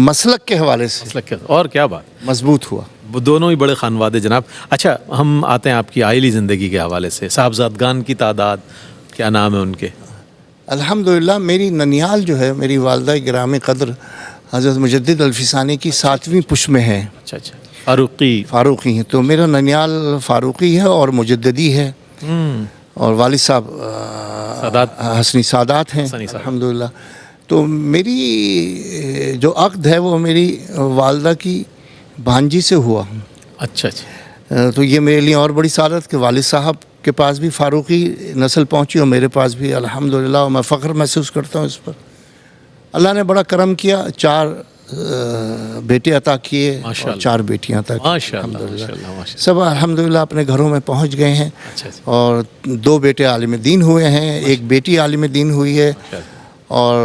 مسلک کے حوالے سے اور کیا بات، مضبوط ہوا۔ وہ دونوں ہی بڑے خانواد جناب۔ اچھا ہم آتے ہیں آپ کی آئلی زندگی کے حوالے سے، صاحبزادگان کی تعداد کیا نام ہے ان کے؟ الحمدللہ میری ننیال جو ہے، میری والدہ گرامی قدر حضرت مجدد الفسانی کی 7ویں پشت میں ہے، اچھا اچھا فاروقی ہیں۔ تو میرا ننیال فاروقی ہے اور مجددی ہے، اور والد صاحب حسنی سادات ہیں الحمدللہ۔ تو میری جو عقد ہے وہ میری والدہ کی بھانجی سے ہوا۔ اچھا اچھا تو یہ میرے لیے اور بڑی سعادت کہ والد صاحب کے پاس بھی فاروقی نسل پہنچی اور میرے پاس بھی الحمدللہ، اور میں فخر محسوس کرتا ہوں اس پر۔ اللہ نے بڑا کرم کیا، 4 بیٹے عطا کیے اور 4 بیٹیاں عطا کی الحمدللہ۔ سب الحمدللہ اپنے گھروں میں پہنچ گئے ہیں، اور 2 بیٹے عالم دین ہوئے ہیں، 1 بیٹی عالم دین ہوئی ہے۔ اور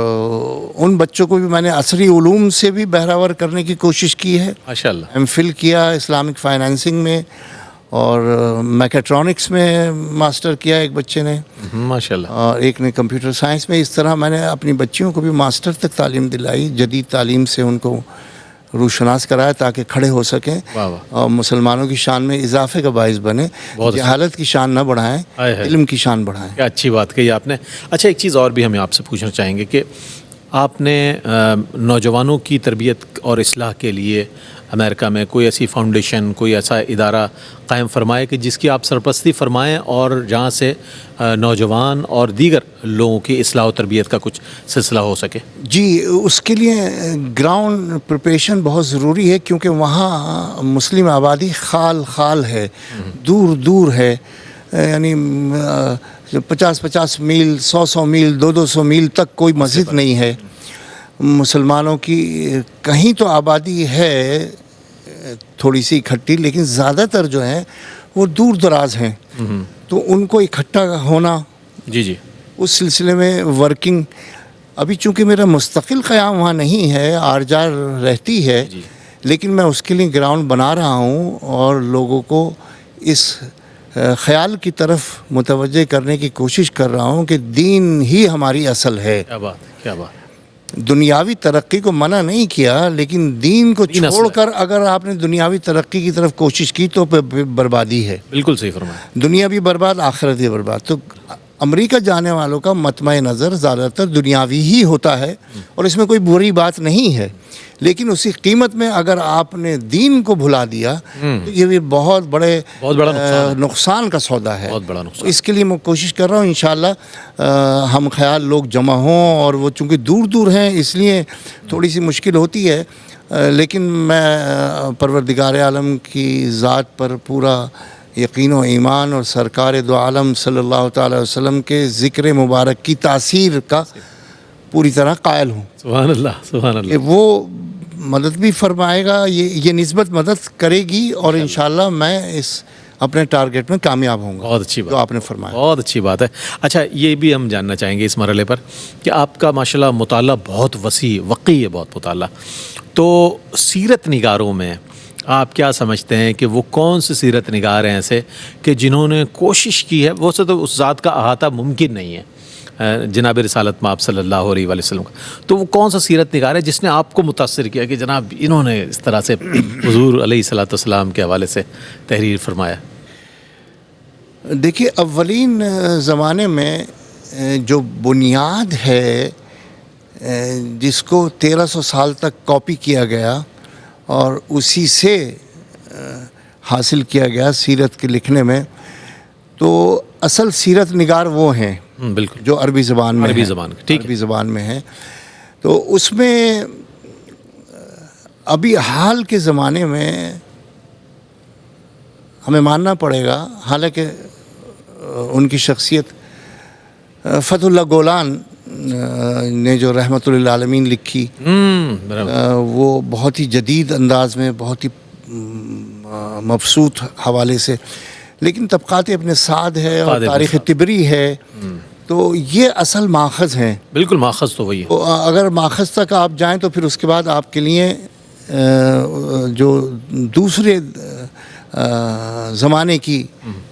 ان بچوں کو بھی میں نے عصری علوم سے بھی بہراور کرنے کی کوشش کی ہے۔ ماشاءاللہ ایم فل کیا اسلامک فائنانسنگ میں، اور میکیٹرونکس میں ماسٹر کیا ایک بچے نے، ماشاءاللہ، اور ایک نے کمپیوٹر سائنس میں۔ اس طرح میں نے اپنی بچیوں کو بھی ماسٹر تک تعلیم دلائی، جدید تعلیم سے ان کو روشناس کرایا تاکہ کھڑے ہو سکیں اور مسلمانوں کی شان میں اضافے کا باعث بنے، جہالت کی شان نہ بڑھائیں، علم کی شان بڑھائیں۔ کیا اچھی بات کہی آپ نے۔ اچھا ایک چیز اور بھی ہمیں آپ سے پوچھنا چاہیں گے کہ آپ نے نوجوانوں کی تربیت اور اصلاح کے لیے امریکہ میں کوئی ایسی فاؤنڈیشن، کوئی ایسا ادارہ قائم فرمائے کہ جس کی آپ سرپرستی فرمائیں، اور جہاں سے نوجوان اور دیگر لوگوں کی اصلاح و تربیت کا کچھ سلسلہ ہو سکے؟ جی، اس کے لیے گراؤنڈ پریپریشن بہت ضروری ہے، کیونکہ وہاں مسلم آبادی خال ہے، دور دور ہے، یعنی 50 میل، 100 میل، 200 میل تک کوئی مسجد نہیں ہے مسلمانوں کی۔ کہیں تو آبادی ہے تھوڑی سی اکٹھی، لیکن زیادہ تر جو ہیں وہ دور دراز ہیں، تو ان کو اکٹھا ہونا، جی اس سلسلے میں ورکنگ۔ ابھی چونکہ میرا مستقل قیام وہاں نہیں ہے، آرجار رہتی ہے، لیکن میں اس کے لیے گراؤنڈ بنا رہا ہوں اور لوگوں کو اس خیال کی طرف متوجہ کرنے کی کوشش کر رہا ہوں کہ دین ہی ہماری اصل ہے۔ کیا بات۔ دنیاوی ترقی کو منع نہیں کیا، لیکن دین کو چھوڑ کر اگر آپ نے دنیاوی ترقی کی طرف کوشش کی تو بربادی ہے۔ بالکل صحیح فرمایا۔ دنیا بھی برباد، آخرت بھی برباد۔ تو امریکہ جانے والوں کا مطمع نظر زیادہ تر دنیاوی ہی ہوتا ہے، اور اس میں کوئی بری بات نہیں ہے، لیکن اسی قیمت میں اگر آپ نے دین کو بھلا دیا تو یہ بھی بہت بڑا نقصان کا سودا ہے۔ اس کے لیے میں کوشش کر رہا ہوں، انشاءاللہ ہم خیال لوگ جمع ہوں، اور وہ چونکہ دور دور ہیں اس لیے تھوڑی سی مشکل ہوتی ہے، لیکن میں پروردگار عالم کی ذات پر پورا یقین و ایمان اور سرکار دو عالم صلی اللہ تعالی وسلم کے ذکر مبارک کی تاثیر کا پوری طرح قائل ہوں۔ سبحان اللہ، سبحان اللہ۔ کہ وہ مدد بھی فرمائے گا، یہ نسبت مدد کرے گی، اور انشاءاللہ میں اس اپنے ٹارگٹ میں کامیاب ہوں گا۔ بہت اچھی بات، جو آپ نے فرمایا، بہت اچھی بات ہے۔ اچھا یہ بھی ہم جاننا چاہیں گے اس مرحلے پر کہ آپ کا ماشاءاللہ مطالعہ بہت وسیع وقی ہے، بہت مطالعہ، تو سیرت نگاروں میں آپ کیا سمجھتے ہیں کہ وہ کون سے سیرت نگار ہیں ایسے کہ جنہوں نے کوشش کی ہے؟ وہ سے تو اس ذات کا احاطہ ممکن نہیں ہے، جناب رسالت مآب صلی اللہ علیہ وآلہ وسلم کا، تو وہ کون سا سیرت نگار ہے جس نے آپ کو متاثر کیا کہ جناب انہوں نے اس طرح سے حضور علیہ الصلوۃ والسلام کے حوالے سے تحریر فرمایا؟ دیکھیے، اولین زمانے میں جو بنیاد ہے جس کو 1300 سال تک کاپی کیا گیا اور اسی سے حاصل کیا گیا سیرت کے لکھنے میں، تو اصل سیرت نگار وہ ہیں بالکل، جو عربی زبان میں عربی ہیں، زبان ٹھیک ہے، عربی زبان میں ہیں. تو اس میں ابھی حال کے زمانے میں ہمیں ماننا پڑے گا، حالانکہ ان کی شخصیت فتح اللہ گولان نے جو رحمت للعالمین لکھی، وہ بہت ہی جدید انداز میں، بہت ہی مبسوط حوالے سے، لیکن طبقات ابن سعد ہے اور تاریخ طبری ہے، تو یہ اصل ماخذ ہیں. بالکل ماخذ تو وہی ہے. تو اگر ماخذ تک آپ جائیں تو پھر اس کے بعد آپ کے لیے جو دوسرے زمانے کی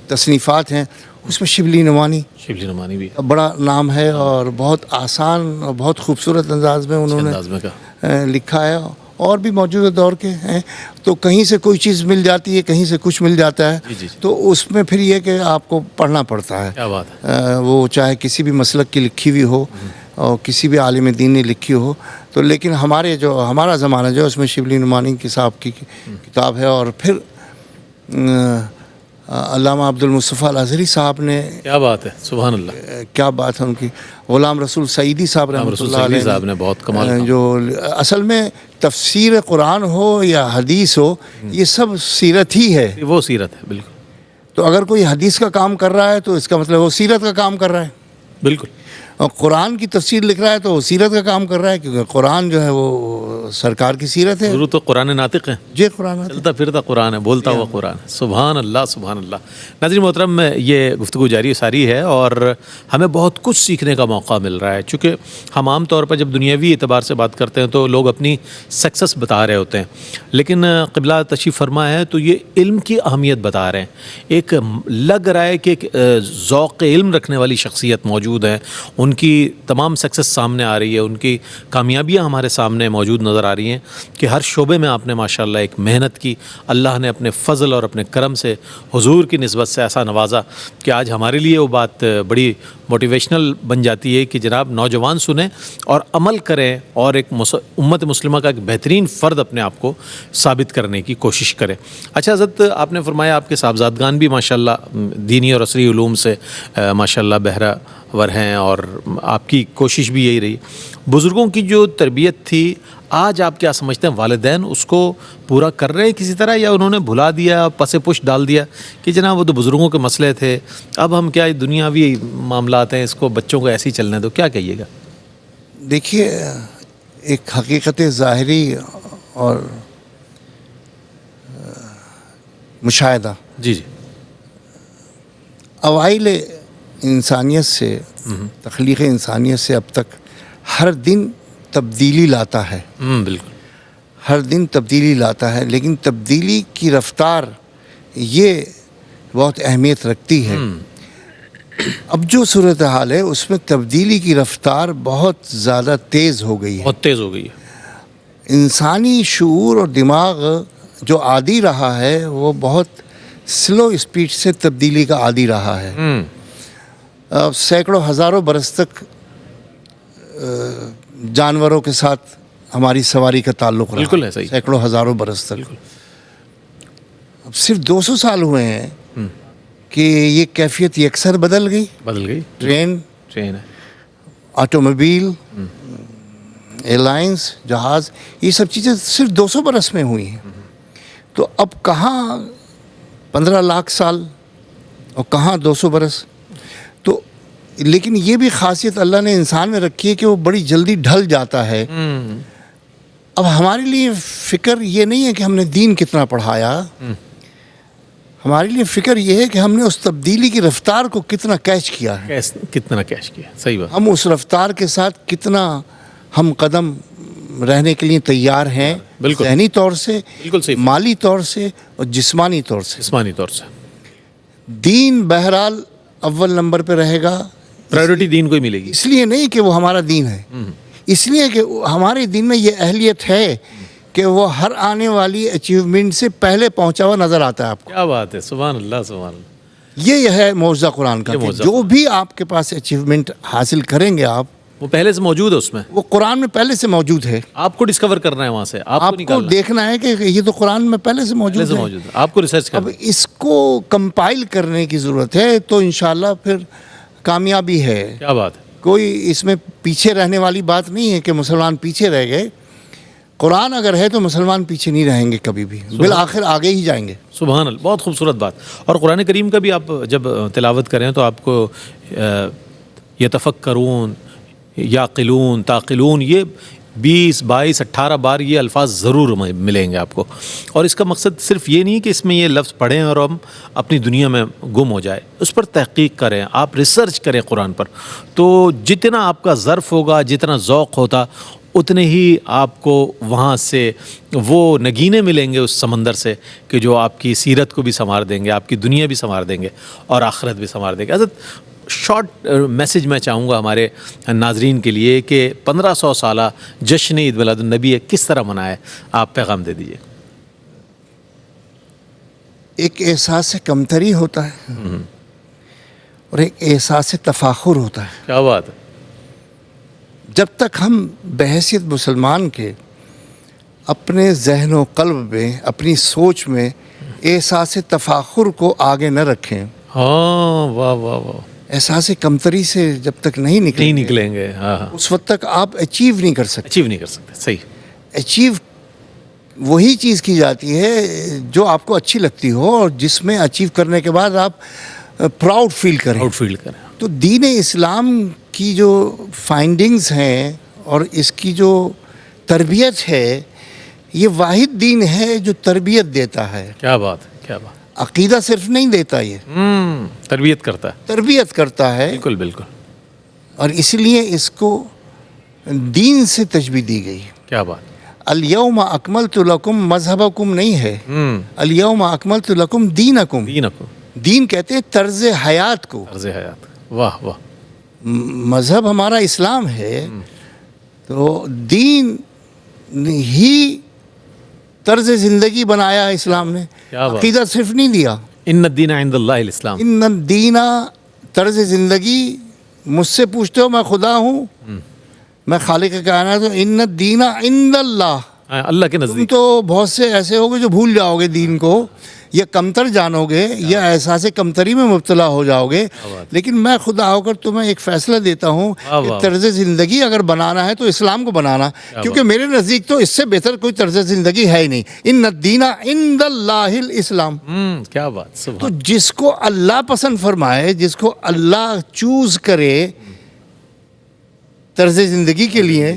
تصنیفات ہیں اس میں شبلی نعمانی بھی بڑا نام ہے، اور بہت آسان اور بہت خوبصورت انداز میں انہوں نے لکھا ہے. اور بھی موجودہ دور کے ہیں، تو کہیں سے کوئی چیز مل جاتی ہے، کہیں سے کچھ مل جاتا ہے، تو اس میں پھر یہ کہ آپ کو پڑھنا پڑتا ہے. کیا بات ہے. وہ چاہے کسی بھی مسلک کی لکھی ہوئی ہو اور کسی بھی عالم دین نے لکھی ہو، تو لیکن ہمارا زمانہ جو اس میں شبلی نعمانی کی صاحب کی کتاب ہے. اور پھر علامہ عبد المصطفیٰ الازہری صاحب نے، کیا بات ہے، سبحان اللہ، کیا بات ہے ان کی. غلام رسول سعیدی صاحب رحمۃ اللہ علیہ نے بہت کمال، جو اصل میں تفسیر قرآن ہو یا حدیث ہو، یہ سب سیرت ہی ہے. وہ سیرت ہے بالکل. تو اگر کوئی حدیث کا کام کر رہا ہے تو اس کا مطلب وہ سیرت کا کام کر رہا ہے. بالکل. اور قرآن کی تفسیر لکھ رہا ہے تو وہ سیرت کا کام کر رہا ہے، کیونکہ قرآن جو ہے وہ سرکار کی سیرت ہے. ضرور تو قرآن ناطق ہے، جی قرآن ناطق، چلتا پھرتا قرآن ہے، بولتا ہوا قرآن. سبحان اللہ، سبحان اللہ. ناظرین محترم، یہ گفتگو جاری ساری ہے اور ہمیں بہت کچھ سیکھنے کا موقع مل رہا ہے، چونکہ ہم عام طور پر جب دنیاوی اعتبار سے بات کرتے ہیں تو لوگ اپنی سکسس بتا رہے ہوتے ہیں، لیکن قبلہ تشریف فرما ہے تو یہ علم کی اہمیت بتا رہے ہیں. ایک لگ رہا ہے کہ ایک ذوق علم رکھنے والی شخصیت موجود ہے، ان کی تمام سکسس سامنے آ رہی ہے، ان کی کامیابیاں ہمارے سامنے موجود نظر آ رہی ہیں کہ ہر شعبے میں آپ نے ماشاءاللہ ایک محنت کی. اللہ نے اپنے فضل اور اپنے کرم سے حضور کی نسبت سے ایسا نوازا کہ آج ہمارے لیے وہ بات بڑی موٹیویشنل بن جاتی ہے کہ جناب نوجوان سنیں اور عمل کریں اور ایک امت مسلمہ کا ایک بہترین فرد اپنے آپ کو ثابت کرنے کی کوشش کریں. اچھا حضرت، آپ نے فرمایا آپ کے صاحبزادگان بھی ماشاءاللہ دینی اور عصری علوم سے ماشاءاللہ بہرہ ور ہیں، اور آپ کی کوشش بھی یہی رہی. بزرگوں کی جو تربیت تھی، آج آپ کیا سمجھتے ہیں والدین اس کو پورا کر رہے ہیں کسی طرح، یا انہوں نے بھلا دیا، پس پش ڈال دیا کہ جناب وہ تو بزرگوں کے مسئلے تھے، اب ہم کیا دنیاوی معاملات ہیں، اس کو بچوں کو ایسے ہی چلنے دو؟ کیا کہیے گا؟ دیکھیے، ایک حقیقت ظاہری اور مشاہدہ، جی اوائل انسانیت سے، تخلیق انسانیت سے اب تک ہر دن تبدیلی لاتا ہے. بالکل، ہر دن تبدیلی لاتا ہے، لیکن تبدیلی کی رفتار یہ بہت اہمیت رکھتی ہے. اب جو صورتحال ہے اس میں تبدیلی کی رفتار بہت زیادہ تیز ہو گئی ہے، بہت تیز ہو گئی ہے. انسانی شعور اور دماغ جو عادی رہا ہے وہ بہت سلو اسپیڈ سے تبدیلی کا عادی رہا ہے. سینکڑوں ہزاروں برس تک جانوروں کے ساتھ ہماری سواری کا تعلق رہا. بالکل ہے، صحیح. سینکڑوں ہزاروں برس تک. اب صرف 200 سال ہوئے ہیں کہ یہ کیفیت یکسر بدل گئی. ٹرین ہے، آٹوموبیل، ایئرلائنس، جہاز، یہ سب چیزیں صرف 200 برس میں ہوئی ہیں. تو اب کہاں 15 لاکھ سال اور کہاں 200 برس. تو لیکن یہ بھی خاصیت اللہ نے انسان میں رکھی ہے کہ وہ بڑی جلدی ڈھل جاتا ہے. اب ہمارے لیے فکر یہ نہیں ہے کہ ہم نے دین کتنا پڑھایا، ہمارے لیے فکر یہ ہے کہ ہم نے اس تبدیلی کی رفتار کو کتنا کیچ کیا ہے، کتنا کیچ کیا. صحیح بات. ہم اس رفتار کے ساتھ کتنا ہم قدم رہنے کے لیے تیار ہیں، ذہنی طور سے، مالی طور سے اور جسمانی طور سے. جسمانی طور سے دین بہرحال اول نمبر پہ رہے گا، پرائیورٹی دین کو ہی ملے گی. اس لیے نہیں کہ وہ ہمارا دین ہے، اس لیے کہ ہمارے دین میں یہ اہلیت ہے کہ وہ ہر آنے والی اچیومنٹ سے پہلے پہنچا ہوا نظر آتا ہے آپ کو. کیا بات ہے، سبحان اللہ سبحان اللہ. یہ ہے معجزہ قرآن کا یہ کہ معجزہ جو بھی آپ کے پاس اچیومنٹ حاصل کریں گے آپ، وہ پہلے سے موجود ہے اس میں، وہ قرآن میں پہلے سے موجود ہے. آپ کو ڈسکور کرنا ہے وہاں سے، آپ کو آپ کو نکالنا ہے. دیکھنا ہے کہ یہ تو قرآن میں پہلے سے پہلے موجود سے ہے. موجود ہے، آپ کو ریسرچ اب کرنا ہے. اس کو کمپائل کرنے کی ضرورت ہے، تو انشاءاللہ پھر کامیابی ہے. کیا بات ہے. کوئی اس میں پیچھے رہنے والی بات نہیں ہے کہ مسلمان پیچھے رہ گئے. قرآن اگر ہے تو مسلمان پیچھے نہیں رہیں گے کبھی بھی، بالآخر آگے ہی جائیں گے. سبحان اللہ، بہت خوبصورت بات. اور قرآن کریم کا بھی آپ جب تلاوت کریں تو آپ کو یتفکرون، یعقلون، تعقلون، یہ 20 22 18 بار یہ الفاظ ضرور ملیں گے آپ کو. اور اس کا مقصد صرف یہ نہیں کہ اس میں یہ لفظ پڑھیں اور ہم اپنی دنیا میں گم ہو جائے، اس پر تحقیق کریں، آپ ریسرچ کریں قرآن پر. تو جتنا آپ کا ظرف ہوگا، جتنا ذوق ہوتا، اتنے ہی آپ کو وہاں سے وہ نگینے ملیں گے اس سمندر سے کہ جو آپ کی سیرت کو بھی سنوار دیں گے، آپ کی دنیا بھی سنوار دیں گے اور آخرت بھی سنوار دیں گے. حضرت شارٹ میسج میں چاہوں گا ہمارے ناظرین کے لیے کہ 1500 سالہ جشن عید میلاد النبی کس طرح منائے، آپ پیغام دے دیجیے. ایک احساس کمتری ہوتا ہے اور ایک احساس تفاخر ہوتا ہے. کیا بات ہے. جب تک ہم بحیثیت مسلمان کے اپنے ذہن و قلب میں، اپنی سوچ میں احساس تفاخر کو آگے نہ رکھیں، ہاں واہ واہ واہ، احساس کمتری سے جب تک نہیں نکلیں گے، ہاں ہاں، اس وقت تک آپ اچیو نہیں کر سکتے. اچیو نہیں کر سکتے. صحیح. اچیو وہی چیز کی جاتی ہے جو آپ کو اچھی لگتی ہو اور جس میں اچیو کرنے کے بعد آپ پراؤڈ فیل کریں. آؤٹ فیلڈ کریں. تو دین اسلام کی جو فائنڈنگز ہیں اور اس کی جو تربیت ہے، یہ واحد دین ہے جو تربیت دیتا ہے. کیا بات ہے، کیا بات. عقیدہ صرف نہیں دیتا، یہ تربیت کرتا ہے. تربیت کرتا ہے. بالکل بالکل. اور اس لیے اس کو دین سے تشبیہ دی گئی. کیا بات. الیوم اکملت لکم مذہبکم نہیں ہے، الیوم اکملت لکم دینکم. دین کہتے ہیں طرز حیات کو. طرز حیات. واہ واہ. مذہب ہمارا اسلام ہے، تو دین ہی طرز زندگی بنایا ہے اسلام نے. عقیدہ صرف نہیں دیا. ان الدین عند اللہ الاسلام. ان الدین طرز زندگی. مجھ سے پوچھتے ہو میں خدا ہوں، میں خالق کائنات ہوں. ان الدین عند اللہ، اللہ کے تم نزدیک. تو بہت سے ایسے ہوگے جو بھول جاؤ گے دین کو، یا کمتر جانو گے، یا احساس کمتری میں مبتلا ہو جاؤ گے. لیکن میں خدا ہو کر تمہیں ایک فیصلہ دیتا ہوں کہ طرز زندگی اگر بنانا ہے تو اسلام کو بنانا، کیونکہ میرے نزدیک تو اس سے بہتر کوئی طرز زندگی ہے ہی نہیں. ان الدین عند اللہ الاسلام. کیا بات. تو جس کو اللہ پسند فرمائے، جس کو اللہ چوز کرے طرز زندگی کے لیے،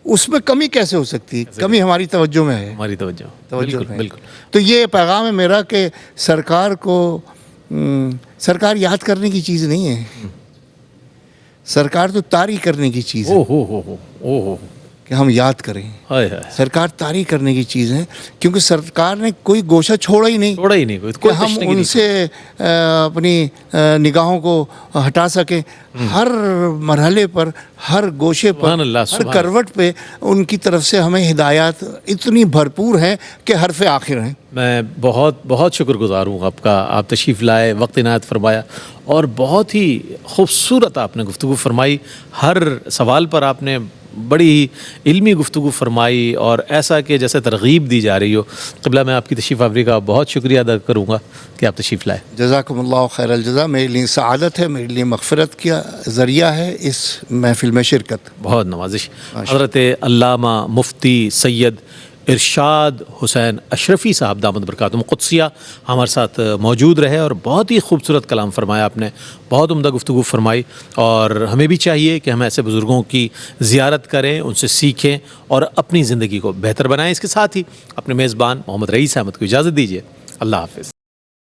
اس میں کمی کیسے ہو سکتی ہے؟ کمی ہماری توجہ میں ہے. ہماری توجہ بالکل بالکل. تو یہ پیغام ہے میرا کہ سرکار کو سرکار یاد کرنے کی چیز نہیں ہے، سرکار تو طاری کرنے کی چیز ہے. او کہ ہم یاد کریں. سرکار طاری کرنے کی چیز ہے، کیونکہ سرکار نے کوئی گوشہ چھوڑا ہی نہیں کہ ہم ان سے اپنی نگاہوں کو ہٹا سکیں. ہر مرحلے پر، ہر گوشے پر، ہر کروٹ پہ ان کی طرف سے ہمیں ہدایات اتنی بھرپور ہیں کہ حرف آخر ہیں. میں بہت بہت شکر گزار ہوں آپ کا. آپ تشریف لائے، وقت عنایت فرمایا اور بہت ہی خوبصورت آپ نے گفتگو فرمائی. ہر سوال پر آپ نے بڑی ہی علمی گفتگو فرمائی اور ایسا کہ جیسے ترغیب دی جا رہی ہو. قبلہ میں آپ کی تشریف آوری کا بہت شکریہ ادا کروں گا کہ آپ تشریف لائے. جزاکم اللہ خیر الجزا. میرے لیے سعادت ہے، میرے لیے مغفرت کا ذریعہ ہے اس محفل میں شرکت. بہت نوازش. حضرت علامہ مفتی سید ارشاد حسین اشرفی صاحب دامت برکاتہم قدسیہ ہمارے ساتھ موجود رہے اور بہت ہی خوبصورت کلام فرمایا آپ نے. بہت عمدہ گفتگو فرمائی اور ہمیں بھی چاہیے کہ ہم ایسے بزرگوں کی زیارت کریں، ان سے سیکھیں اور اپنی زندگی کو بہتر بنائیں. اس کے ساتھ ہی اپنے میزبان محمد رئیس احمد کو اجازت دیجیے. اللہ حافظ.